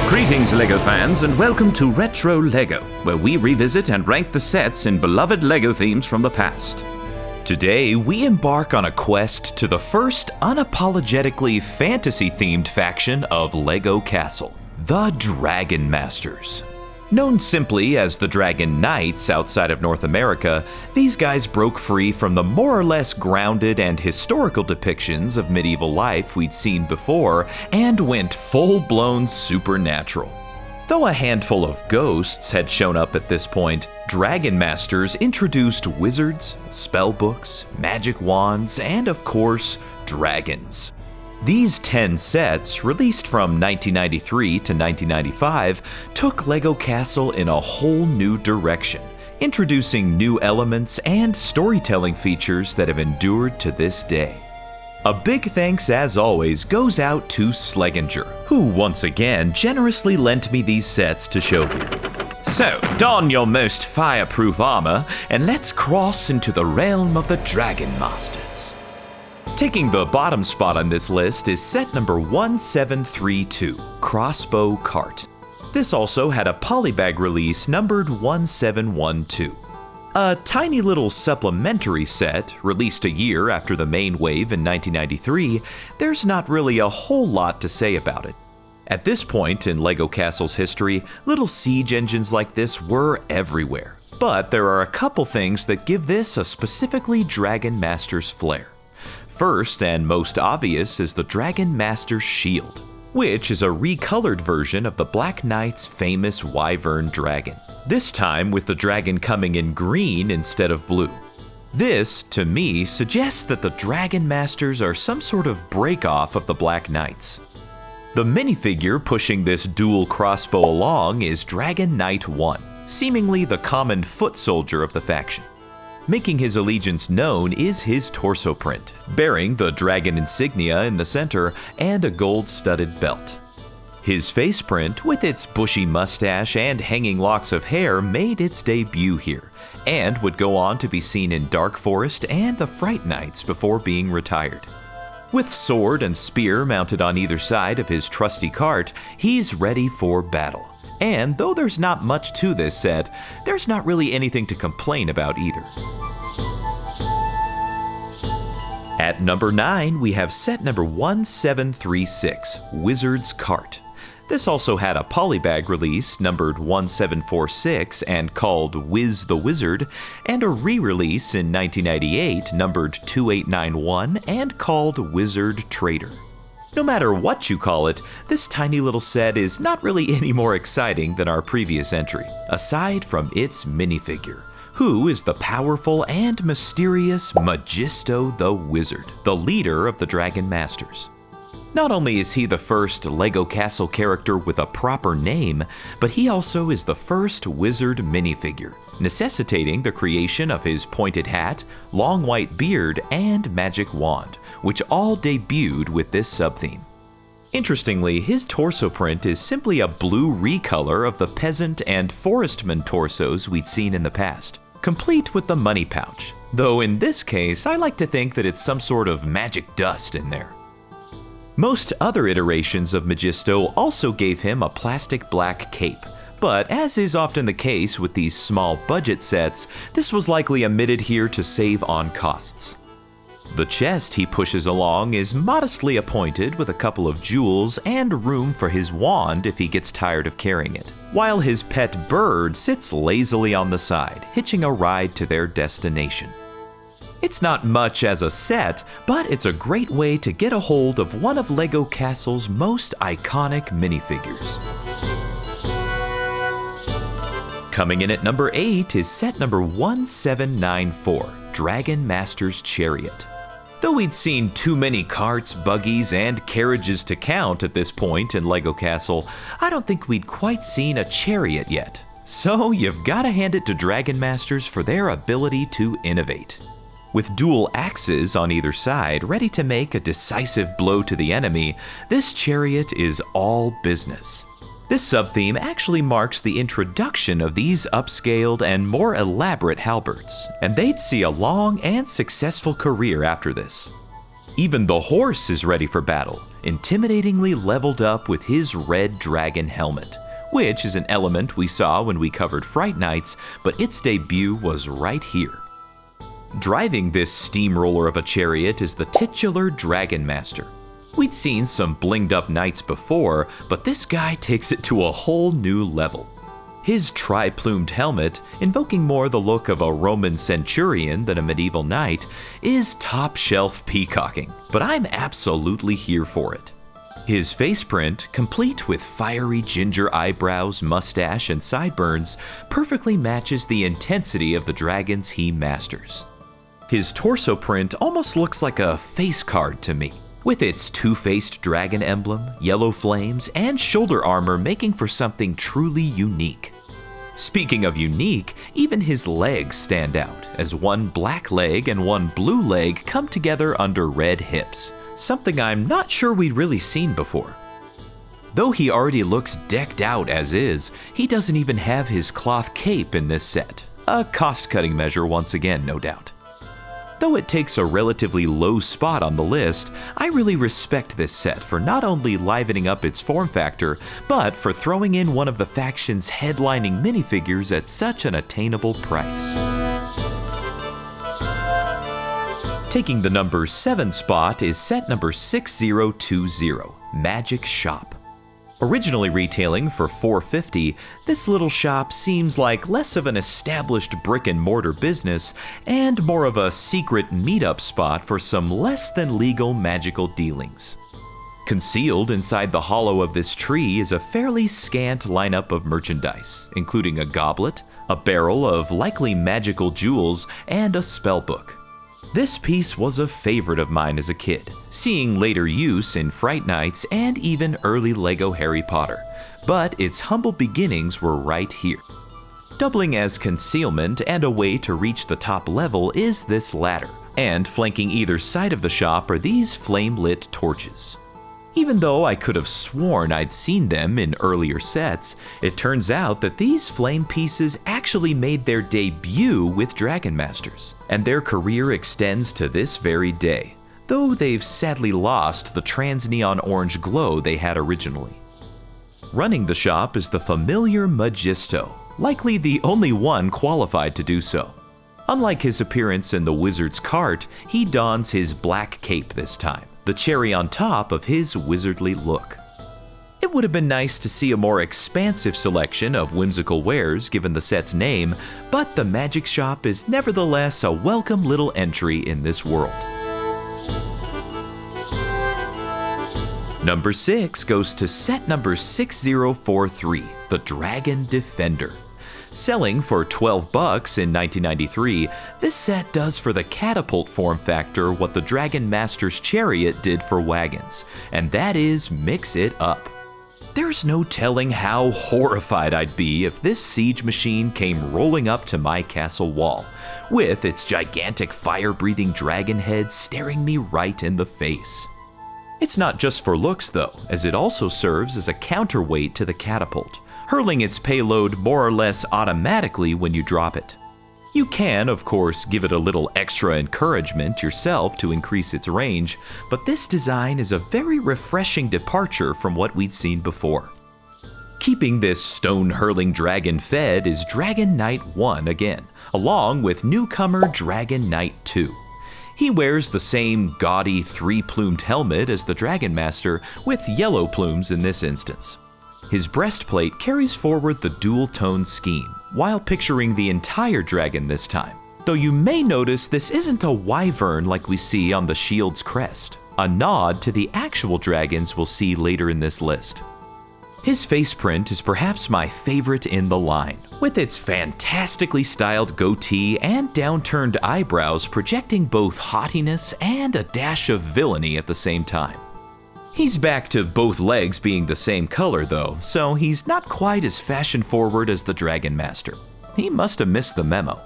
Greetings, LEGO fans, and welcome to Retro LEGO, where we revisit and rank the sets in beloved LEGO themes from the past. Today, we embark on a quest to the first unapologetically fantasy-themed faction of LEGO Castle, the Dragon Masters. Known simply as the Dragon Knights outside of North America, these guys broke free from the more or less grounded and historical depictions of medieval life we'd seen before and went full-blown supernatural. Though a handful of ghosts had shown up at this point, Dragon Masters introduced wizards, spellbooks, magic wands, and of course, dragons. These 10 sets, released from 1993 to 1995, took LEGO Castle in a whole new direction, introducing new elements and storytelling features that have endured to this day. A big thanks, as always, goes out to Slegengr, who once again generously lent me these sets to show here. So, don your most fireproof armor, and let's cross into the realm of the Dragon Masters. Taking the bottom spot on this list is set number 1732, Crossbow Cart. This also had a polybag release numbered 1712. A tiny little supplementary set, released a year after the main wave in 1993, there's not really a whole lot to say about it. At this point in LEGO Castle's history, little siege engines like this were everywhere. But there are a couple things that give this a specifically Dragon Masters flair. First and most obvious is the Dragon Master's Shield, which is a recolored version of the Black Knight's famous Wyvern Dragon, this time with the dragon coming in green instead of blue. This, to me, suggests that the Dragon Masters are some sort of break-off of the Black Knights. The minifigure pushing this dual crossbow along is Dragon Knight 1, seemingly the common foot soldier of the faction. Making his allegiance known is his torso print, bearing the dragon insignia in the center and a gold-studded belt. His face print, with its bushy mustache and hanging locks of hair, made its debut here, and would go on to be seen in Dark Forest and the Fright Nights before being retired. With sword and spear mounted on either side of his trusty cart, he's ready for battle. And though there's not much to this set, there's not really anything to complain about either. At number 9, we have set number 1736, Wizard's Cart. This also had a polybag release numbered 1746 and called Wiz the Wizard, and a re-release in 1998 numbered 2891 and called Wizard Trader. No matter what you call it, this tiny little set is not really any more exciting than our previous entry, aside from its minifigure, who is the powerful and mysterious Majesto the Wizard, the leader of the Dragon Masters. Not only is he the first LEGO Castle character with a proper name, but he also is the first wizard minifigure, necessitating the creation of his pointed hat, long white beard, and magic wand, which all debuted with this sub-theme. Interestingly, his torso print is simply a blue recolor of the peasant and forestman torsos we'd seen in the past, complete with the money pouch, though in this case I like to think that it's some sort of magic dust in there. Most other iterations of Magisto also gave him a plastic black cape, but as is often the case with these small budget sets, this was likely omitted here to save on costs. The chest he pushes along is modestly appointed with a couple of jewels and room for his wand if he gets tired of carrying it, while his pet bird sits lazily on the side, hitching a ride to their destination. It's not much as a set, but it's a great way to get a hold of one of LEGO Castle's most iconic minifigures. Coming in at number 8 is set number 1794, Dragon Master's Chariot. Though we'd seen too many carts, buggies, and carriages to count at this point in LEGO Castle, I don't think we'd quite seen a chariot yet. So you've gotta hand it to Dragon Masters for their ability to innovate. With dual axes on either side ready to make a decisive blow to the enemy, this chariot is all business. This sub-theme actually marks the introduction of these upscaled and more elaborate halberds, and they'd see a long and successful career after this. Even the horse is ready for battle, intimidatingly leveled up with his red dragon helmet, which is an element we saw when we covered Fright Nights, but its debut was right here. Driving this steamroller of a chariot is the titular Dragon Master. We'd seen some blinged up knights before, but this guy takes it to a whole new level. His tri-plumed helmet, invoking more the look of a Roman centurion than a medieval knight, is top-shelf peacocking, but I'm absolutely here for it. His faceprint, complete with fiery ginger eyebrows, mustache, and sideburns, perfectly matches the intensity of the dragons he masters. His torso print almost looks like a face card to me, with its two-faced dragon emblem, yellow flames, and shoulder armor making for something truly unique. Speaking of unique, even his legs stand out, as one black leg and one blue leg come together under red hips, something I'm not sure we'd really seen before. Though he already looks decked out as is, he doesn't even have his cloth cape in this set, a cost-cutting measure once again, no doubt. Though it takes a relatively low spot on the list, I really respect this set for not only livening up its form factor, but for throwing in one of the faction's headlining minifigures at such an attainable price. Taking the number 7 spot is set number 6020, Magic Shop. Originally retailing for $4.50, this little shop seems like less of an established brick-and-mortar business and more of a secret meetup spot for some less than legal magical dealings. Concealed inside the hollow of this tree is a fairly scant lineup of merchandise, including a goblet, a barrel of likely magical jewels, and a spellbook. This piece was a favorite of mine as a kid, seeing later use in Fright Nights and even early LEGO Harry Potter, but its humble beginnings were right here. Doubling as concealment and a way to reach the top level is this ladder, and flanking either side of the shop are these flame-lit torches. Even though I could have sworn I'd seen them in earlier sets, it turns out that these flame pieces actually made their debut with Dragon Masters, and their career extends to this very day, though they've sadly lost the trans-neon orange glow they had originally. Running the shop is the familiar Majesto, likely the only one qualified to do so. Unlike his appearance in the Wizard's Cart, he dons his black cape this time, the cherry on top of his wizardly look. It would have been nice to see a more expansive selection of whimsical wares given the set's name, but the Magic Shop is nevertheless a welcome little entry in this world. Number 6 goes to set number 6043, the Dragon Defender. Selling for $12 in 1993, this set does for the catapult form factor what the Dragon Master's chariot did for wagons, and that is mix it up. There's no telling how horrified I'd be if this siege machine came rolling up to my castle wall, with its gigantic fire-breathing dragon head staring me right in the face. It's not just for looks though, as it also serves as a counterweight to the catapult, hurling its payload more or less automatically when you drop it. You can, of course, give it a little extra encouragement yourself to increase its range, but this design is a very refreshing departure from what we'd seen before. Keeping this stone-hurling dragon fed is Dragon Knight 1 again, along with newcomer Dragon Knight 2. He wears the same gaudy three-plumed helmet as the Dragon Master, with yellow plumes in this instance. His breastplate carries forward the dual-tone scheme, while picturing the entire dragon this time, though you may notice this isn't a wyvern like we see on the shield's crest, a nod to the actual dragons we'll see later in this list. His faceprint is perhaps my favorite in the line, with its fantastically styled goatee and downturned eyebrows projecting both haughtiness and a dash of villainy at the same time. He's back to both legs being the same color though, so he's not quite as fashion-forward as the Dragon Master. He must have missed the memo.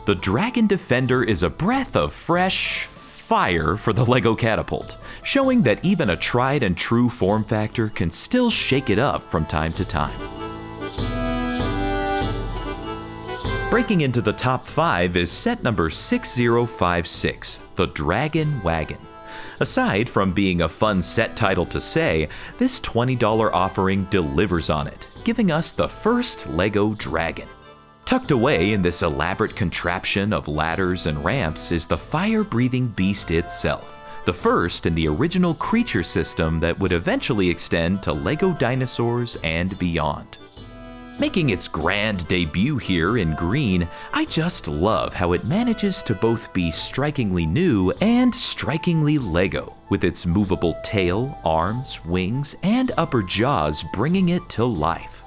The Dragon Defender is a breath of fresh fire for the LEGO catapult, showing that even a tried and true form factor can still shake it up from time to time. Breaking into the top 5 is set number 6056, the Dragon Wagon. Aside from being a fun set title to say, this $20 offering delivers on it, giving us the first LEGO Dragon. Tucked away in this elaborate contraption of ladders and ramps is the fire-breathing beast itself, the first in the original creature system that would eventually extend to LEGO dinosaurs and beyond. Making its grand debut here in green, I just love how it manages to both be strikingly new and strikingly LEGO, with its movable tail, arms, wings, and upper jaws bringing it to life.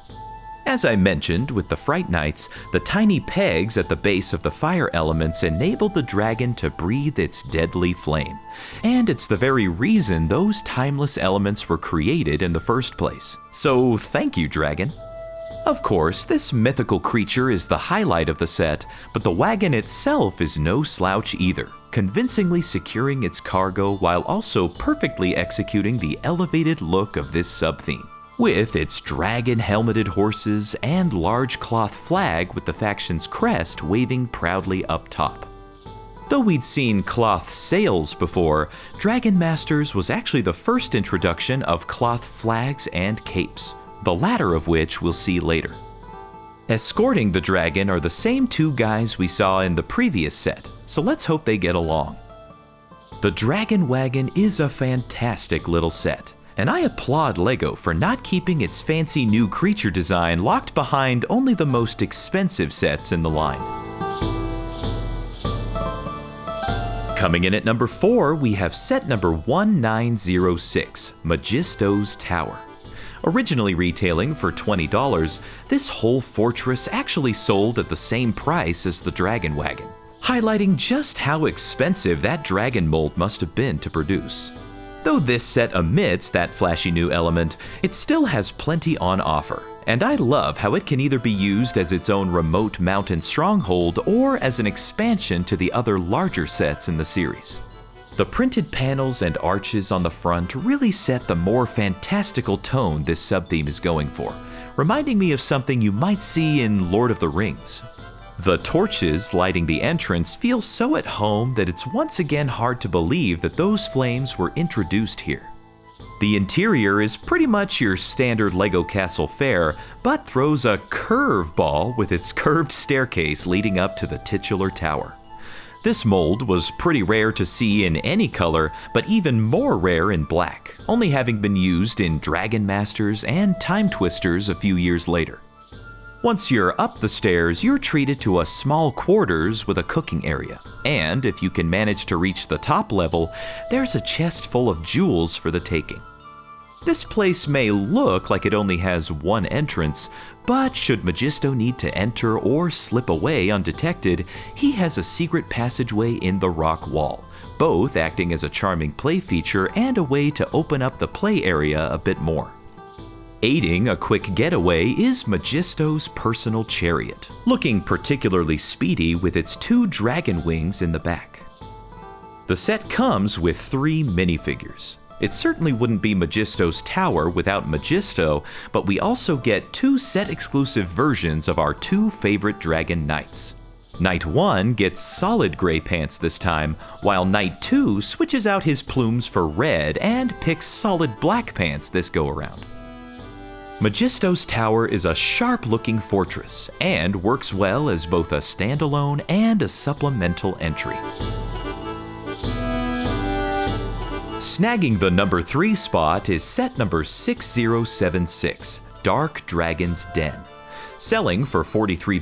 As I mentioned with the Fright Knights, the tiny pegs at the base of the fire elements enable the dragon to breathe its deadly flame, and it's the very reason those timeless elements were created in the first place. So thank you, dragon. Of course, this mythical creature is the highlight of the set, but the wagon itself is no slouch either, convincingly securing its cargo while also perfectly executing the elevated look of this sub-theme, with its dragon-helmeted horses and large cloth flag with the faction's crest waving proudly up top. Though we'd seen cloth sails before, Dragon Masters was actually the first introduction of cloth flags and capes, the latter of which we'll see later. Escorting the dragon are the same two guys we saw in the previous set, so let's hope they get along. The Dragon Wagon is a fantastic little set, and I applaud LEGO for not keeping its fancy new creature design locked behind only the most expensive sets in the line. Coming in at number 4, we have set number 1906, Majesto's Tower. Originally retailing for $20, this whole fortress actually sold at the same price as the Dragon Wagon, highlighting just how expensive that dragon mold must have been to produce. Though this set omits that flashy new element, it still has plenty on offer, and I love how it can either be used as its own remote mountain stronghold or as an expansion to the other larger sets in the series. The printed panels and arches on the front really set the more fantastical tone this sub-theme is going for, reminding me of something you might see in Lord of the Rings. The torches lighting the entrance feel so at home that it's once again hard to believe that those flames were introduced here. The interior is pretty much your standard LEGO castle fare, but throws a curveball with its curved staircase leading up to the titular tower. This mold was pretty rare to see in any color, but even more rare in black, only having been used in Dragon Masters and Time Twisters a few years later. Once you're up the stairs, you're treated to a small quarters with a cooking area, and if you can manage to reach the top level, there's a chest full of jewels for the taking. This place may look like it only has one entrance, but should Magisto need to enter or slip away undetected, he has a secret passageway in the rock wall, both acting as a charming play feature and a way to open up the play area a bit more. Aiding a quick getaway is Majesto's personal chariot, looking particularly speedy with its 2 dragon wings in the back. The set comes with 3 minifigures. It certainly wouldn't be Majesto's Tower without Magisto, but we also get 2 set-exclusive versions of our 2 favorite Dragon Knights. Knight 1 gets solid gray pants this time, while Knight 2 switches out his plumes for red and picks solid black pants this go-around. Majesto's Tower is a sharp-looking fortress and works well as both a standalone and a supplemental entry. Snagging the number 3 spot is set number 6076, Dark Dragon's Den. Selling for $43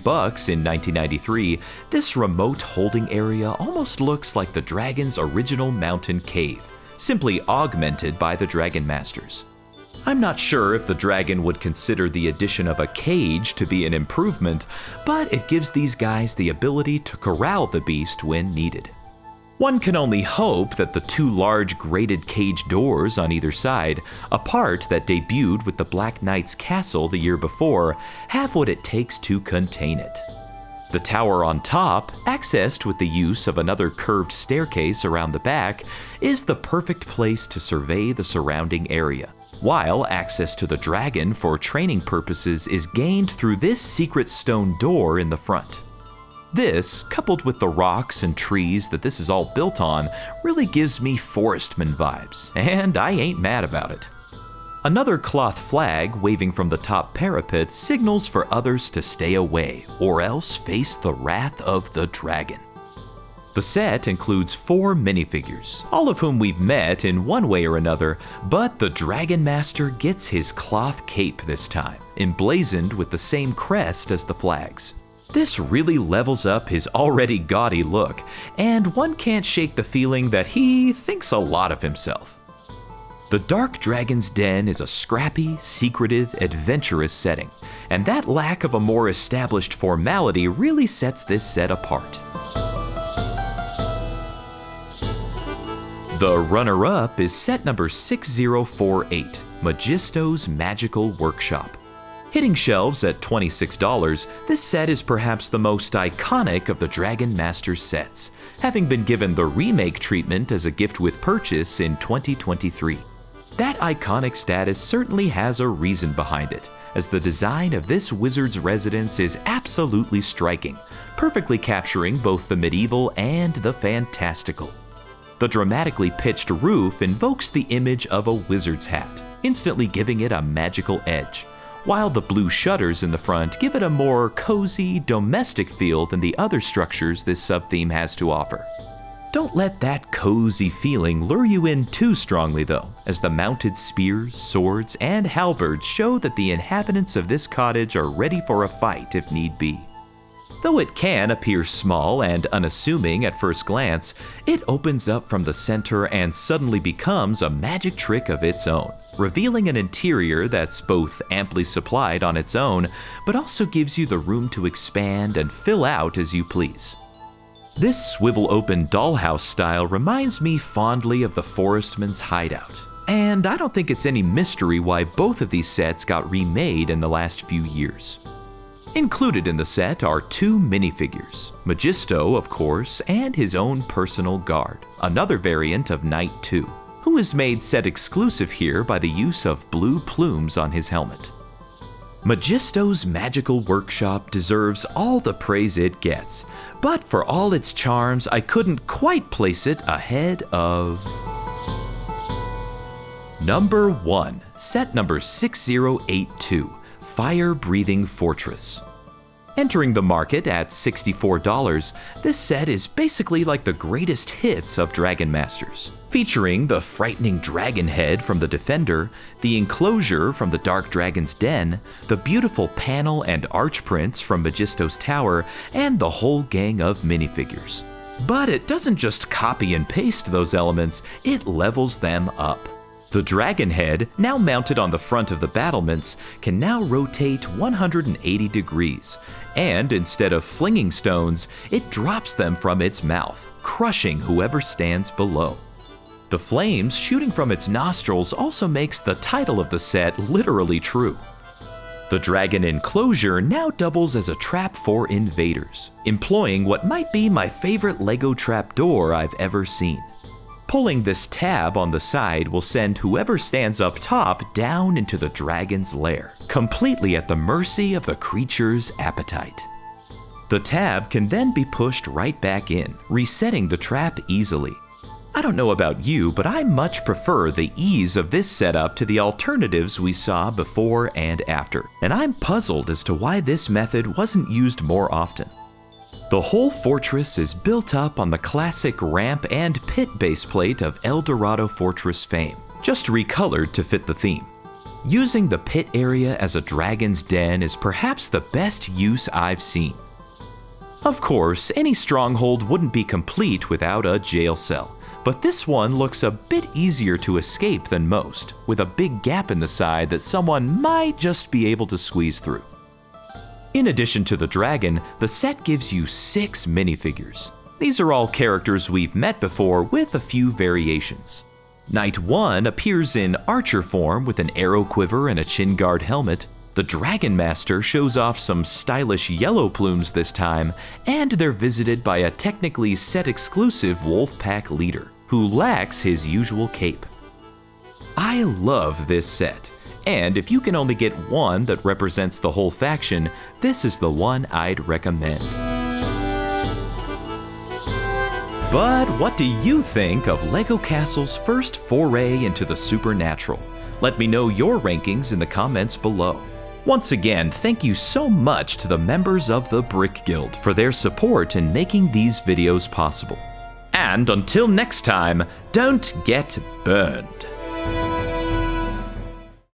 in 1993, this remote holding area almost looks like the dragon's original mountain cave, simply augmented by the Dragon Masters. I'm not sure if the dragon would consider the addition of a cage to be an improvement, but it gives these guys the ability to corral the beast when needed. One can only hope that the 2 large grated cage doors on either side, a part that debuted with the Black Knight's castle the year before, have what it takes to contain it. The tower on top, accessed with the use of another curved staircase around the back, is the perfect place to survey the surrounding area, while access to the dragon for training purposes is gained through this secret stone door in the front. This, coupled with the rocks and trees that this is all built on, really gives me Forestman vibes, and I ain't mad about it. Another cloth flag waving from the top parapet signals for others to stay away, or else face the wrath of the dragon. The set includes 4 minifigures, all of whom we've met in one way or another, but the Dragon Master gets his cloth cape this time, emblazoned with the same crest as the flags. This really levels up his already gaudy look, and one can't shake the feeling that he thinks a lot of himself. The Dark Dragon's Den is a scrappy, secretive, adventurous setting, and that lack of a more established formality really sets this set apart. The runner-up is set number 6048, Majesto's Magical Workshop. Hitting shelves at $26, this set is perhaps the most iconic of the Dragon Master sets, having been given the remake treatment as a gift with purchase in 2023. That iconic status certainly has a reason behind it, as the design of this wizard's residence is absolutely striking, perfectly capturing both the medieval and the fantastical. The dramatically pitched roof invokes the image of a wizard's hat, instantly giving it a magical edge, while the blue shutters in the front give it a more cozy, domestic feel than the other structures this sub-theme has to offer. Don't let that cozy feeling lure you in too strongly though, as the mounted spears, swords, and halberds show that the inhabitants of this cottage are ready for a fight if need be. Though it can appear small and unassuming at first glance, it opens up from the center and suddenly becomes a magic trick of its own, revealing an interior that's both amply supplied on its own, but also gives you the room to expand and fill out as you please. This swivel-open dollhouse style reminds me fondly of the Forestman's hideout, and I don't think it's any mystery why both of these sets got remade in the last few years. Included in the set are 2 minifigures, Magisto, of course, and his own personal guard, another variant of Knight 2, who is made set exclusive here by the use of blue plumes on his helmet. Majesto's Magical Workshop deserves all the praise it gets, but for all its charms, I couldn't quite place it ahead of... Number 1, set number 6082. Fire-Breathing Fortress. Entering the market at $64, this set is basically like the greatest hits of Dragon Masters, featuring the frightening dragon head from the Defender, the enclosure from the Dark Dragon's Den, the beautiful panel and arch prints from Magisto's Tower, and the whole gang of minifigures. But it doesn't just copy and paste those elements, it levels them up. The dragon head, now mounted on the front of the battlements, can now rotate 180 degrees, and instead of flinging stones, it drops them from its mouth, crushing whoever stands below. The flames shooting from its nostrils also makes the title of the set literally true. The dragon enclosure now doubles as a trap for invaders, employing what might be my favorite Lego trapdoor I've ever seen. Pulling this tab on the side will send whoever stands up top down into the dragon's lair, completely at the mercy of the creature's appetite. The tab can then be pushed right back in, resetting the trap easily. I don't know about you, but I much prefer the ease of this setup to the alternatives we saw before and after, and I'm puzzled as to why this method wasn't used more often. The whole fortress is built up on the classic ramp and pit baseplate of El Dorado Fortress fame, just recolored to fit the theme. Using the pit area as a dragon's den is perhaps the best use I've seen. Of course, any stronghold wouldn't be complete without a jail cell, but this one looks a bit easier to escape than most, with a big gap in the side that someone might just be able to squeeze through. In addition to the dragon, the set gives you 6 minifigures. These are all characters we've met before with a few variations. Knight 1 appears in archer form with an arrow quiver and a chin guard helmet. The Dragon Master shows off some stylish yellow plumes this time, and they're visited by a technically set-exclusive Wolfpack leader, who lacks his usual cape. I love this set. And if you can only get one that represents the whole faction, this is the one I'd recommend. But what do you think of LEGO Castle's first foray into the supernatural? Let me know your rankings in the comments below. Once again, thank you so much to the members of the Brick Guild for their support in making these videos possible. And until next time, don't get burned.